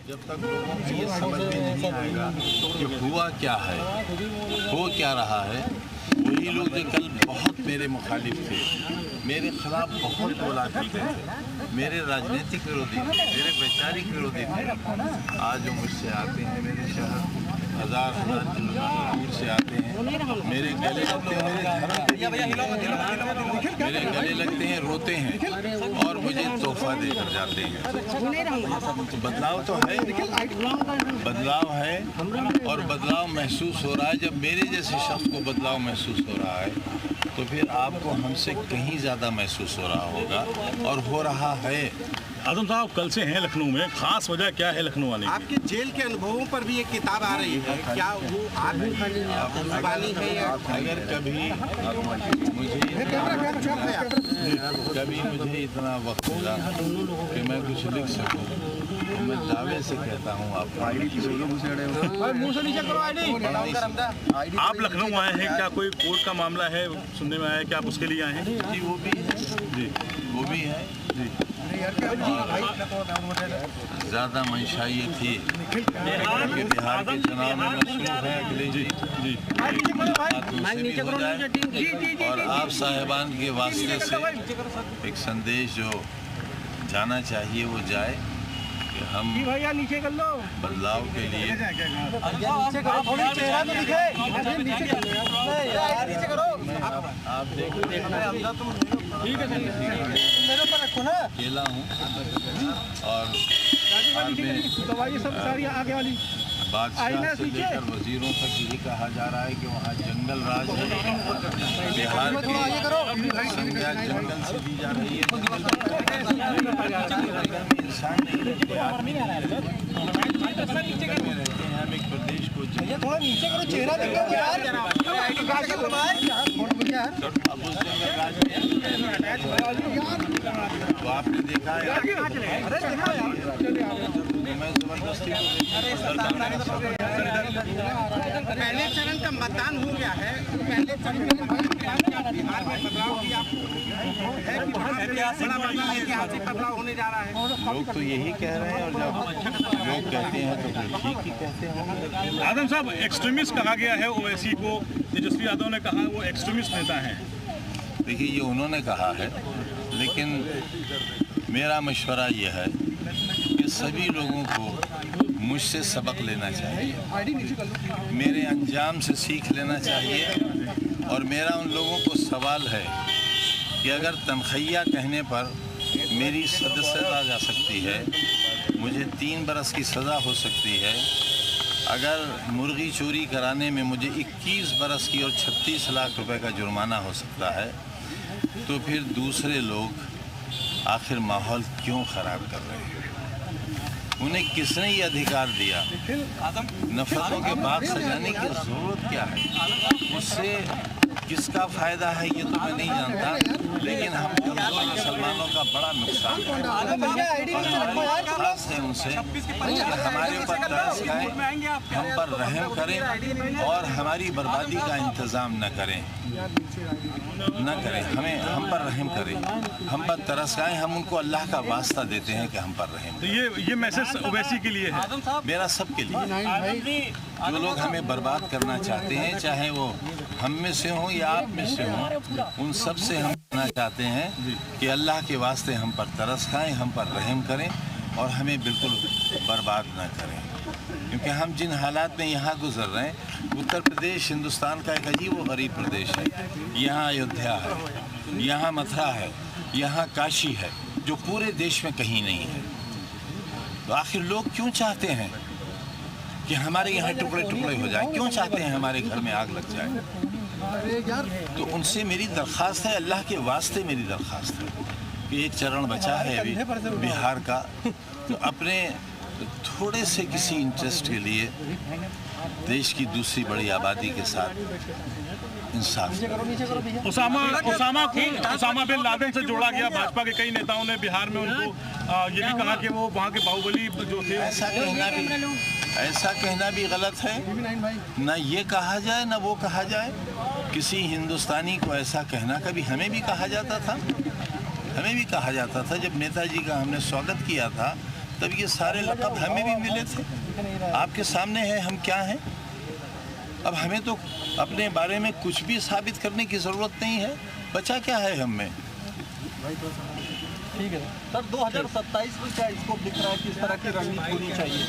जब तक लोगों को ये समझ में नहीं आएगा कि हुआ क्या है, हो क्या रहा है, वही लोग जो कल बहुत मेरे मुखालिफ थे, मेरे खिलाफ बहुत बोला करते थे, मेरे राजनीतिक विरोधी थे, मेरे वैचारिक विरोधी थे, आज वो मुझसे आते हैं, मेरे शहर हज़ार किलोमीटर दूर से आते हैं, मेरे गले लगते हैं, मेरे गले लगते हैं, रोते हैं और मुझे तोहफा देकर जाते हैं। तो बदलाव तो है, बदलाव है और बदलाव महसूस हो रहा है। जब मेरे जैसे शख्स को बदलाव महसूस हो रहा है तो फिर आपको हमसे कहीं ज़्यादा महसूस हो रहा होगा और हो रहा है। आजम साहब कल से हैं लखनऊ में, खास वजह क्या है लखनऊ आने की? आपके जेल के अनुभवों पर भी एक किताब आ रही है, क्या वो आपकी जुबानी है या अगर कभी मुझे इतना वक्त मिला कि मैं कुछ लिख सकूं तो मैं दावे से कहता हूं आपको। आप लखनऊ आए हैं, क्या कोई कोर्ट का मामला है सुनने में आया है कि आप उसके लिए आए हैं? जी वो भी है जी, वो भी है जी। ज़्यादा मंशा ये थी कि बिहार के चुनाव में मसरूफ है अखिलेश जी हो जाए और आप साहिबान के वास्ते से एक संदेश जो जाना चाहिए वो जाए कि हम बदलाव के लिए आप देखिए अकेला हूँ और बादशाह से लेकर वजीरों तक यही कहा जा रहा है कि वहाँ जंगल राज है। बिहार की संज्ञा जंगल से दी जा रही है। इंसान नहीं रहते, आदमी नहीं रहते, हम एक प्रदेश को अब उस जंगल राज तो आपने देखा है मैं जबरदस्ती पहले चरण का मतदान हो गया है, पहले चरण में बिहार में बदलाव किया ऐतिहासिक बदलाव होने जा रहा है। लोग तो यही कह रहे हैं और जब लोग कहते हैं तो फिर ठीक ही कहते होंगे। आजम साहब एक्सट्रीमिस्ट कहा गया है ओवैसी को, तेजस्वी यादव ने कहा वो एक्सट्रीमिस्ट नेता है। देखिए ये उन्होंने कहा है, लेकिन मेरा मशवरा ये है कि सभी लोगों को मुझसे सबक लेना चाहिए, मेरे अंजाम से सीख लेना चाहिए। और मेरा उन लोगों को सवाल है कि अगर तनख्वाह कहने पर मेरी सदस्यता जा सकती है, मुझे 3 बरस की सज़ा हो सकती है, अगर मुर्गी चोरी कराने में मुझे 21 बरस की और 36 लाख रुपए का जुर्माना हो सकता है, तो फिर दूसरे लोग आखिर माहौल क्यों ख़राब कर रहे हैं? उन्हें किसने ये अधिकार दिया? नफरतों के बाग सजाने की ज़रूरत क्या है? उससे किसका फ़ायदा है ये तो मैं नहीं जानता, लेकिन हम कमज़ोर मुसलमानों का बड़ा नुकसान है। खास है उनसे कि हमारे ऊपर तरस खाएं, हम पर रहम करें और हमारी बर्बादी का इंतज़ाम न करें, हम पर रहम करें, हम पर तरस खाएं। हम उनको अल्लाह का वास्ता देते हैं कि हम पर रहम। तो ये मैसेज ओवैसी के लिए है, मेरा सबके लिए। जो लोग हमें बर्बाद करना चाहते हैं, चाहे वो हम में से हों या आप में से हों, उन सब से हम कहना चाहते हैं कि अल्लाह के वास्ते हम पर तरस खाएं, हम पर रहम करें और हमें बिल्कुल बर्बाद ना करें। क्योंकि हम जिन हालात में यहाँ गुजर रहे हैं, उत्तर प्रदेश हिंदुस्तान का एक अजीब व गरीब प्रदेश है। यहाँ अयोध्या है, यहाँ मथुरा है, यहाँ काशी है, जो पूरे देश में कहीं नहीं है। तो आखिर लोग क्यों चाहते हैं कि हमारे यहाँ टुकड़े टुकड़े हो जाए? क्यों चाहते हैं हमारे घर में आग लग जाए? तो उनसे मेरी दरख्वास्त है, अल्लाह के वास्ते मेरी दरख्वास्त है कि एक चरण बचा है अभी बिहार का, तो अपने थोड़े से किसी इंटरेस्ट के लिए देश की दूसरी बड़ी आबादी के साथ इंसाफ। उसामा बिन लादेन से जोड़ा गया। भाजपा के कई नेताओं ने बिहार में उनको ये भी कहा कि वो वहाँ के बाहुबली जो थे। ऐसा कहना भी गलत है, ना ये कहा जाए ना वो कहा जाए। किसी हिंदुस्तानी को ऐसा कहना, कभी हमें भी कहा जाता था, जब नेताजी का हमने स्वागत किया था तब ये सारे लक़ब हमें भी मिले थे। आपके सामने है हम क्या हैं। अब हमें तो अपने बारे में कुछ भी साबित करने की ज़रूरत नहीं है। बचा क्या है हम में। ठीक है सर, 2027 में क्या इसको दिख रहा है किस तरह की रणनीति होनी चाहिए?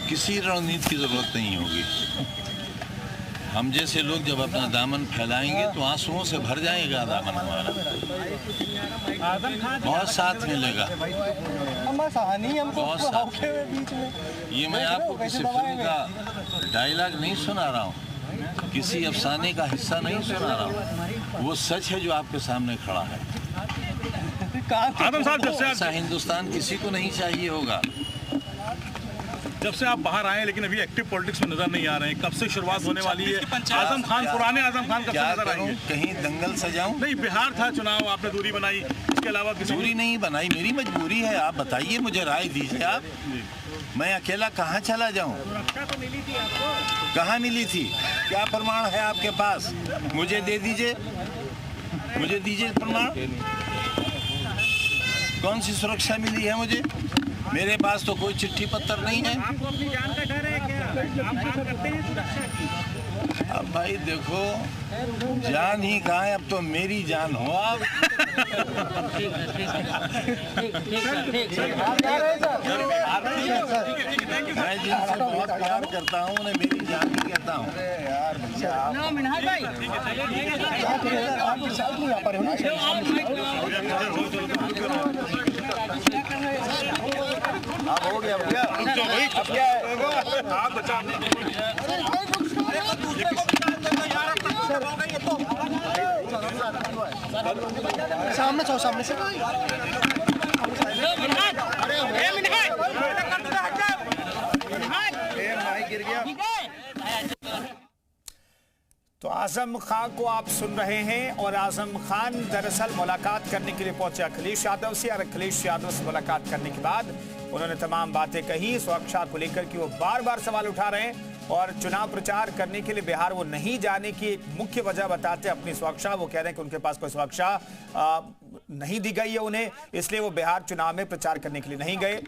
किसी रणनीति की ज़रूरत नहीं होगी। हम जैसे लोग जब अपना दामन फैलाएंगे तो आंसुओं से भर जाएगा दामन हमारा, बहुत साथ मिलेगा, बहुत साथ। ये मैं आपको किसी फिल्म का डायलॉग नहीं सुना रहा हूँ, किसी अफसाने का हिस्सा नहीं सुना रहा हूँ, वो सच है जो आपके सामने खड़ा है। आजम साहब, जब से ऐसा हिंदुस्तान किसी को नहीं चाहिए होगा। जब से आप बाहर आए लेकिन अभी एक्टिव पॉलिटिक्स में नजर नहीं आ रहे हैं, कब से शुरुआत होने वाली है? आजम खान, पुराने आजम खान कब से नजर आएंगे? कहीं दंगल सजाऊं? नहीं, बिहार था चुनाव, आपने दूरी बनाई, इसके अलावा किसी दूरी नहीं बनाई, मेरी मजबूरी है। आप बताइए, मुझे राय दीजिए आप। मैं अकेला कहाँ चला जाऊं? कहाँ मिली थी? क्या प्रमाण है आपके पास? मुझे दे दीजिए, मुझे दीजिए प्रमाण। कौन सी सुरक्षा मिली है मुझे? मेरे पास तो कोई चिट्ठी पत्र नहीं है। आपको अपनी जान का डर है क्या? आप बात करते हैं सुरक्षा की। अब भाई देखो, जान ही कहाँ है, अब तो मेरी जान हो आप। मैं जिनसे बहुत प्यार करता हूँ उन्हें मेरी जान ही कहता हूँ। अब हो गया भैया, अब क्या है? आप बचा सामने से सामने से गिर गया। तो आजम खान को आप सुन रहे हैं और आजम खान दरअसल मुलाकात करने के लिए पहुंचे अखिलेश यादव से, और अखिलेश यादव से मुलाकात करने के बाद उन्होंने तमाम बातें कही सुरक्षा को लेकर कि वो बार बार सवाल उठा रहे हैं और चुनाव प्रचार करने के लिए बिहार वो नहीं जाने की एक मुख्य वजह बताते अपनी सुरक्षा। वो कह रहे हैं कि उनके पास कोई सुरक्षा नहीं दी गई है उन्हें, इसलिए वो बिहार चुनाव में प्रचार करने के लिए नहीं गए।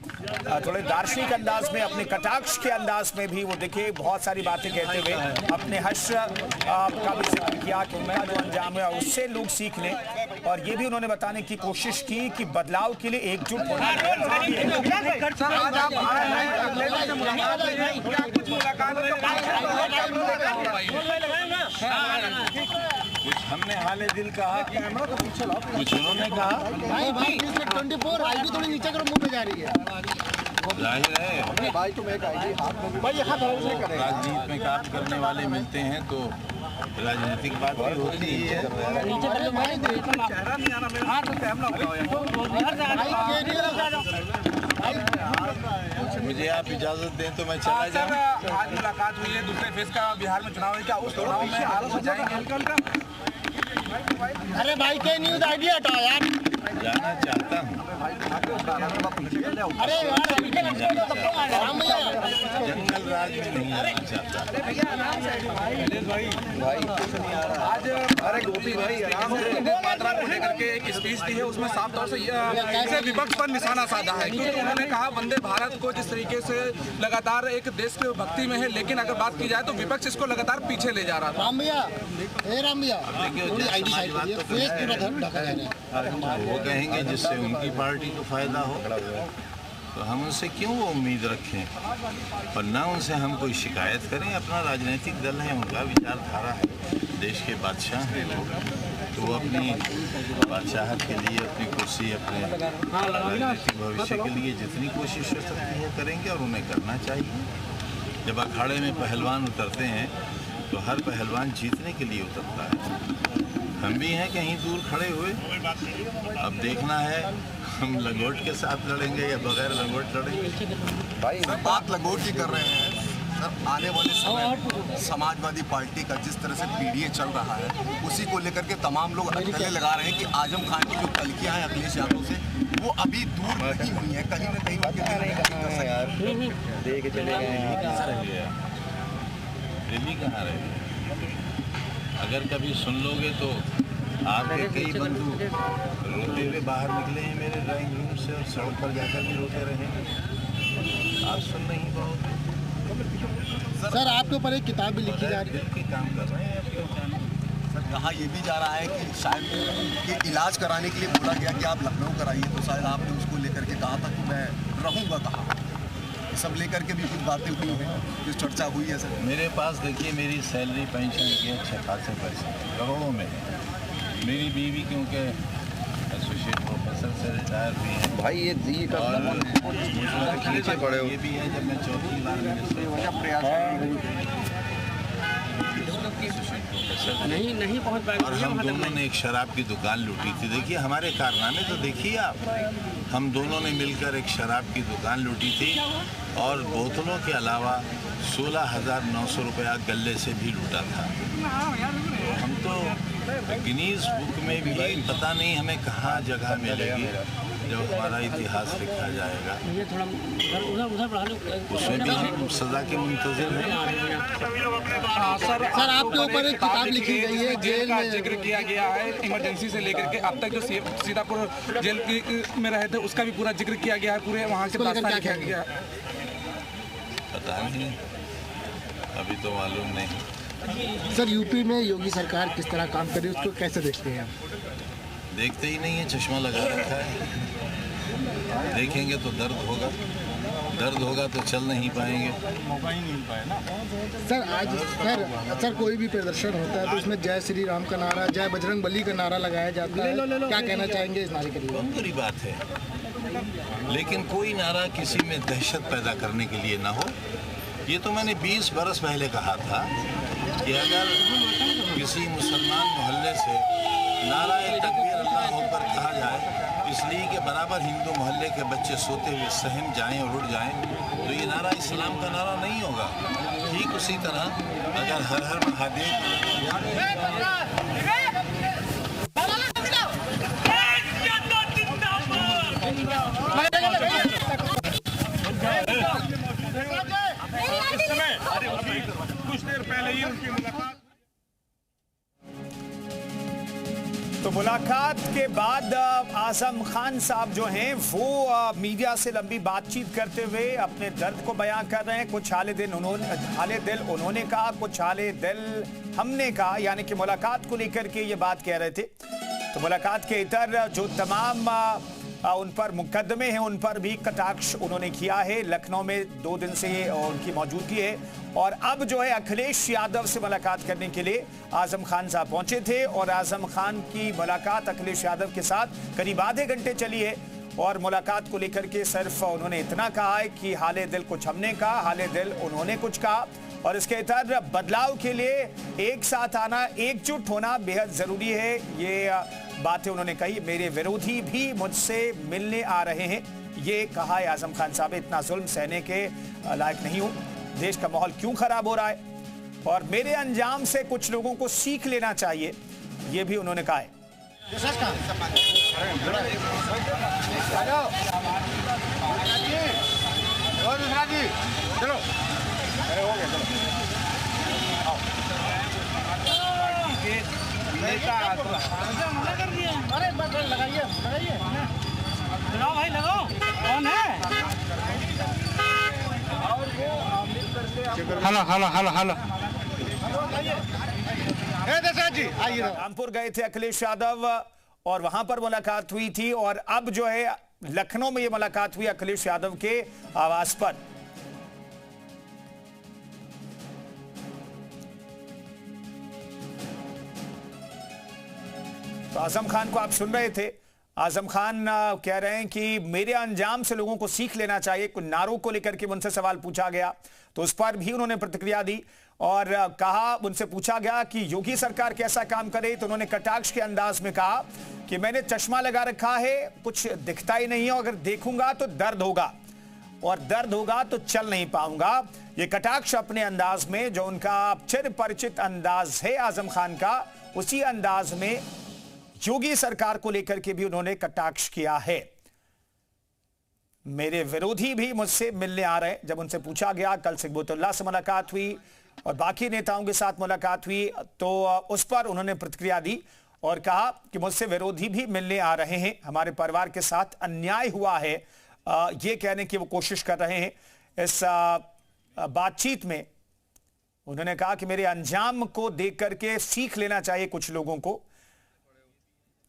थोड़े दार्शनिक अंदाज में, अपने कटाक्ष के अंदाज में भी वो दिखे, बहुत सारी बातें कहते हुए अपने हर्ष का भी जिक्र किया कि उनका जो अंजाम है उससे लोग सीख लें, और ये भी उन्होंने बताने की कोशिश की कि बदलाव के लिए एकजुट होना कुछ हमने हाले दिल कहा, कुछ उन्होंने कहा। भाई 24 आईडी थोड़ी नीचे करो, मुंह पे जा रही है। जाहिर है भाई तुम एक आईडी हाथ में, भाई यहाँ भरोसे करें। राजनीति में काम करने वाले मिलते हैं तो राजनीतिक बात भी होती ही है। मुझे आप इजाजत दें तो मैं चला जाऊँ। आज मुलाकात हुई है, दूसरे फेज का बिहार में चुनाव है, क्या उस चुनाव में आलोच जाएंगे? अरे भाई के न्यूज आईडी हटाओ यार। जाना चाहता हूँ, अरे यार जंगल राज में नहीं आना चाहता। आज अरे गोपी भाई मात्रा को लेकर के एक स्पीच दी है, उसमें साफ तौर से इसे विपक्ष पर निशाना साधा है, क्योंकि उन्होंने कहा वंदे भारत को जिस तरीके से लगातार एक देश के भक्ति में है, लेकिन अगर बात की जाए तो विपक्ष इसको लगातार पीछे ले जा रहा था। राम भैया, हे राम भैया, आईडी साइड करिए, फेस पूरा ढका है। वो कहेंगे जिससे उनकी पार्टी को फायदा हो, तो हम उनसे क्यों वो उम्मीद रखें, पर ना उनसे हम कोई शिकायत करें। अपना राजनीतिक दल है, उनका विचारधारा है, देश के बादशाह हैं वो, तो वो अपनी बादशाहत के लिए, अपनी कुर्सी, अपने राजनीतिक भविष्य के लिए जितनी कोशिश हो सकती है करेंगे, और उन्हें करना चाहिए। जब अखाड़े में पहलवान उतरते हैं तो हर पहलवान जीतने के लिए उतरता है। हम भी हैं कहीं दूर खड़े हुए, अब देखना है हम लंगोट के साथ लड़ेंगे या बगैर लंगोट लड़ेंगे। भाई बात लंगोट की कर रहे हैं सर, आने वाले समय समाजवादी पार्टी का जिस तरह से पीडीए चल रहा है, उसी को लेकर के तमाम लोग अटकलें लगा रहे हैं कि आजम खान की जो तलखियां हैं अखिलेश यादव से, वो अभी दूर नहीं हुई है, कहीं ना कहीं उनके दिल में कर सकते हैं। दिल्ली कहाँ रहे? अगर कभी सुन लोगे तो आपके कई बंधु रोते हुए बाहर निकले हैं मेरे ड्राइंग रूम से। से और सड़क पर जाकर भी रोते रहेंगे। आप सुन नहीं पाओगे। सर आपके ऊपर एक किताब भी लिखी जा रही है। दिल के काम कर रहे हैं सर कहा ये भी जा रहा है कि शायद कि इलाज कराने के लिए बोला गया कि आप लखनऊ कराइए, तो शायद आपने उसको लेकर के कहा था कि मैं रहूँगा कहाँ। सब लेकर के भी कुछ बातें हुई हैं, कुछ चर्चा हुई है सर। मेरे पास देखिए मेरी सैलरी पेंशन के अच्छे खासे पैसे करोड़ों में है। मेरी बीवी क्योंकि एसोसिएट प्रोफेसर से रिटायर हुई है भाई ये खींचे पड़े हो। ये भी है जब मैं चौथी बार नहीं पहुंच पाएगा। और हम दोनों ने एक शराब की दुकान लूटी थी। देखिए हमारे कारनामे तो देखिए आप, हम दोनों ने मिलकर एक शराब की दुकान लूटी थी और बोतलों के अलावा 16,900 रुपया गल्ले से भी लूटा था। हम तो गिनीज बुक में भी पता नहीं हमें कहाँ जगह मिलेगी जब हमारा इतिहास लिखा जाएगा। ये थोड़ा उधर बढ़ा लो। उसमें भी हम सजा के मुंतज़िर हैं। सर आपके ऊपर एक किताब लिखी गई है, जेल का जिक्र किया गया है इमरजेंसी से लेकर के अब तक जो सीतापुर जेल में रहे थे उसका भी पूरा जिक्र किया गया है, पूरे वहाँ के दास्तान लिखा गया है। पता नहीं, अभी तो मालूम नहीं। सर यूपी में योगी सरकार किस तरह काम कर रही है उसको कैसे देखते हैं आप? देखते ही नहीं है, चश्मा लगा रखा है। देखेंगे तो दर्द होगा तो चल नहीं पाएंगे। मौका ही नहीं मिल पाया ना। सर आज सर कोई भी प्रदर्शन होता है तो उसमें जय श्री राम का नारा, जय बजरंग बली का नारा लगाया जाता है। क्या कहना चाहेंगे इस नारे के लिए? बहुत बुरी बात है, लेकिन कोई नारा किसी में दहशत पैदा करने के लिए ना हो। ये तो मैंने 20 बरस पहले कहा था कि अगर किसी मुसलमान मोहल्ले से नारा तकबीर अल्लाह अकबर कहा जाए इसलिए कि बराबर हिंदू मोहल्ले के बच्चे सोते हुए सहम जाएं और उठ जाएं, तो ये नारा इस्लाम का नारा नहीं होगा। ठीक उसी तरह अगर हर हर महादेव कुछ देर पहले ही उनकी मुलाकात। तो मुलाकात के बाद आजम खान साहब जो हैं वो मीडिया से लंबी बातचीत करते हुए अपने दर्द को बयां कर रहे हैं। कुछ हाले दिल उन्होंने कहा, कुछ हाले दिल हमने कहा, यानी कि मुलाकात को लेकर के ये बात कह रहे थे। तो मुलाकात के इतर जो तमाम उन पर मुकदमे हैं उन पर भी कटाक्ष उन्होंने किया है। लखनऊ में 2 दिन से उनकी मौजूदगी है और अब जो है अखिलेश यादव से मुलाकात करने के लिए आजम खान साहब पहुंचे थे और आजम खान की मुलाकात अखिलेश यादव के साथ करीब आधे घंटे चली है। और मुलाकात को लेकर के सिर्फ उन्होंने इतना कहा है कि हाले दिल कुछ हमने कहा, हाले दिल उन्होंने कुछ कहा और इसके इतर बदलाव के लिए एक साथ आना, एकजुट होना बेहद जरूरी है। ये बातें उन्होंने कही। मेरे विरोधी भी मुझसे मिलने आ रहे हैं, ये कहा है आजम खान साहब। इतना जुल्म सहने के लायक नहीं हूं, देश का माहौल क्यों खराब हो रहा है और मेरे अंजाम से कुछ लोगों को सीख लेना चाहिए, ये भी उन्होंने कहा है। लगाओ भाई लगाओ, कौन है? हेलो रामपुर गए थे अखिलेश यादव और वहां पर मुलाकात हुई थी और अब जो है लखनऊ में ये मुलाकात हुई अखिलेश यादव के आवास पर। तो आजम खान को आप सुन रहे थे। आजम खान कह रहे हैं कि मेरे अंजाम से लोगों को सीख लेना चाहिए। कुछ नारों को लेकर के उनसे सवाल पूछा गया तो उस पर भी उन्होंने प्रतिक्रिया दी और कहा, उनसे पूछा गया कि योगी सरकार कैसा काम करे तो उन्होंने कटाक्ष के अंदाज में कहा कि मैंने चश्मा लगा रखा है, कुछ दिखता ही नहीं है, अगर देखूंगा तो दर्द होगा और दर्द होगा तो चल नहीं पाऊंगा। ये कटाक्ष अपने अंदाज में, जो उनका चिर परिचित अंदाज है आजम खान का, उसी अंदाज में योगी सरकार को लेकर के भी उन्होंने कटाक्ष किया है। मेरे विरोधी भी मुझसे मिलने आ रहे हैं। जब उनसे पूछा गया, कल सिकबतुल्लाह से मुलाकात हुई और बाकी नेताओं के साथ मुलाकात हुई, तो उस पर उन्होंने प्रतिक्रिया दी और कहा कि मुझसे विरोधी भी मिलने आ रहे हैं, हमारे परिवार के साथ अन्याय हुआ है, ये कहने की वो कोशिश कर रहे हैं। इस बातचीत में उन्होंने कहा कि मेरे अंजाम को देख करके सीख लेना चाहिए कुछ लोगों को,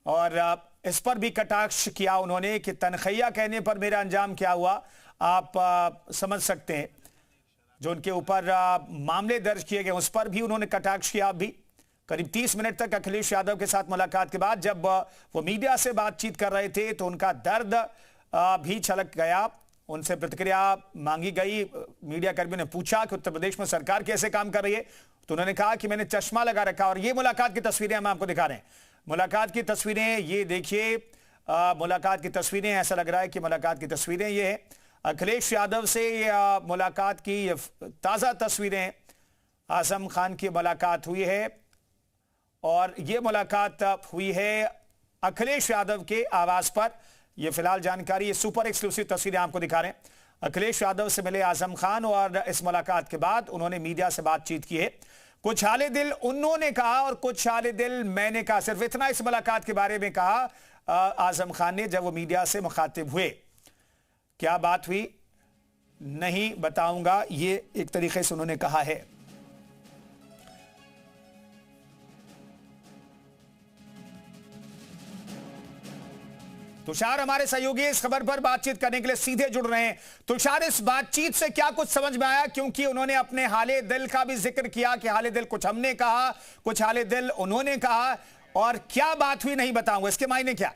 और इस पर भी कटाक्ष किया उन्होंने कि तनखैया कहने पर मेरा अंजाम क्या हुआ आप समझ सकते हैं। जो उनके ऊपर मामले दर्ज किए गए उस पर भी उन्होंने कटाक्ष किया। भी करीब 30 मिनट तक अखिलेश यादव के साथ मुलाकात के बाद जब वो मीडिया से बातचीत कर रहे थे तो उनका दर्द भी छलक गया। उनसे प्रतिक्रिया मांगी गई। मीडिया कर्मियों ने पूछा कि उत्तर प्रदेश में सरकार कैसे काम कर रही है, तो उन्होंने कहा कि मैंने चश्मा लगा रखा। और ये मुलाकात की तस्वीरें हम आपको दिखा रहे हैं। मुलाकात की तस्वीरें ये देखिए, मुलाकात की तस्वीरें, ऐसा लग रहा है कि मुलाकात की तस्वीरें ये है अखिलेश यादव से मुलाकात की ताज़ा तस्वीरें। आजम खान की मुलाकात हुई है और ये मुलाकात हुई है अखिलेश यादव के आवास पर। ये फिलहाल जानकारी, ये सुपर एक्सक्लूसिव तस्वीरें आपको दिखा रहे हैं। अखिलेश यादव से मिले आजम खान और इस मुलाकात के बाद उन्होंने मीडिया से बातचीत की है। कुछ हाले दिल उन्होंने कहा और कुछ हाले दिल मैंने कहा, सिर्फ इतना इस मुलाकात के बारे में कहा आजम खान ने जब वो मीडिया से मुखातिब हुए। क्या बात हुई नहीं बताऊंगा, ये एक तरीके से उन्होंने कहा है। तुषार हमारे सहयोगी इस खबर पर बातचीत करने के लिए सीधे जुड़ रहे हैं। तुषार, इस बातचीत से क्या कुछ समझ में आया, क्योंकि उन्होंने अपने हाले दिल का भी जिक्र किया कि हाले दिल कुछ हमने कहा, कुछ हाले दिल उन्होंने कहा, और क्या बात हुई नहीं बताऊंगा, इसके मायने क्या?